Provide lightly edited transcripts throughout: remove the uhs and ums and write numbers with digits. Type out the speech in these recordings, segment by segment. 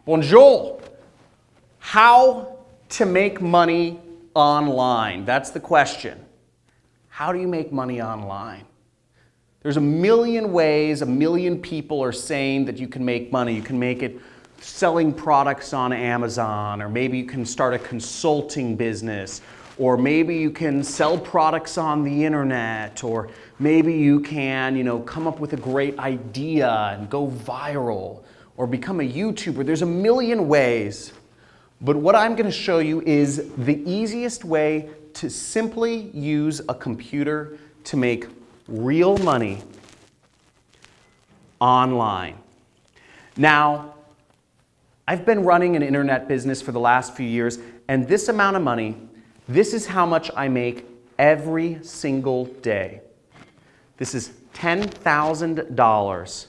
Bonjour. How to make money online? That's the question. How do you make money online? There's a million ways, a million people are saying that you can make money. You can make it selling products on Amazon, or maybe you can start a consulting business, or maybe you can sell products on the internet, or maybe you can, come up with a great idea and go viral, or become a YouTuber. There's a million ways, but what I'm going to show you is the easiest way to simply use a computer to make real money online. Now, I've been running an internet business for the last few years, and this amount of money, this is how much I make every single day. This is $10,000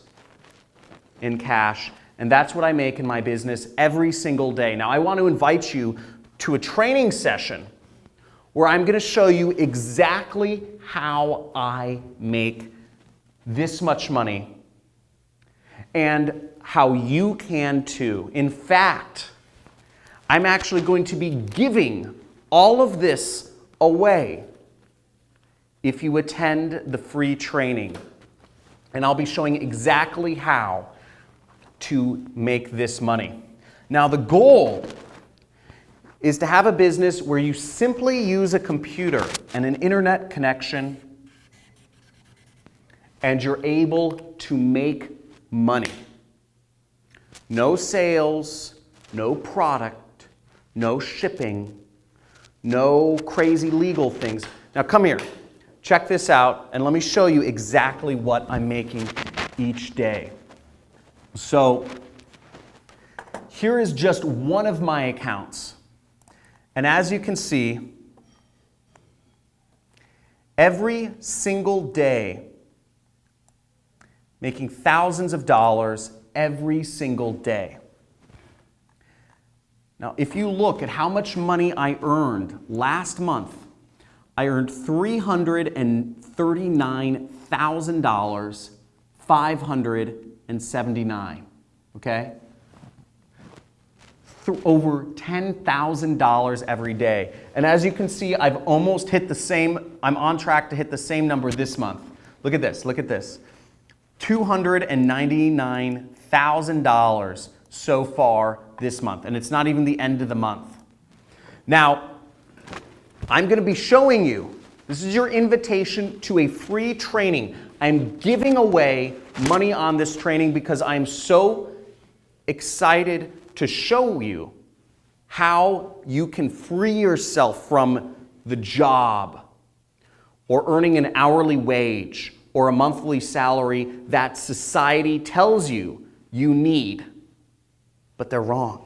in cash, and that's what I make in my business every single day. Now, I want to invite you to a training session where I'm going to show you exactly how I make this much money and how you can too. In fact, I'm actually going to be giving all of this away if you attend the free training. And I'll be showing exactly how to make this money. Now, the goal is to have a business where you simply use a computer and an internet connection and you're able to make money. No sales, no product, no shipping, no crazy legal things. Now come here, check this out, and let me show you exactly what I'm making each day. So here is just one of my accounts. And as you can see, every single day, making thousands of dollars every single day. Now, if you look at how much money I earned last month, I earned $339,000, 579, okay? Over $10,000 every day. And as you can see, I've almost hit the same, I'm on track to hit the same number this month. Look at this, look at this. $299,000 so far this month, and it's not even the end of the month. Now, I'm going to be showing you, this is your invitation to a free training. I'm giving away money on this training because I'm so excited to show you how you can free yourself from the job or earning an hourly wage or a monthly salary that society tells you you need, but they're wrong.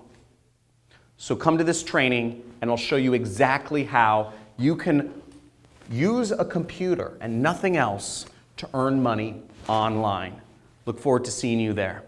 So come to this training and I'll show you exactly how you can use a computer and nothing else to earn money online. Look forward to seeing you there.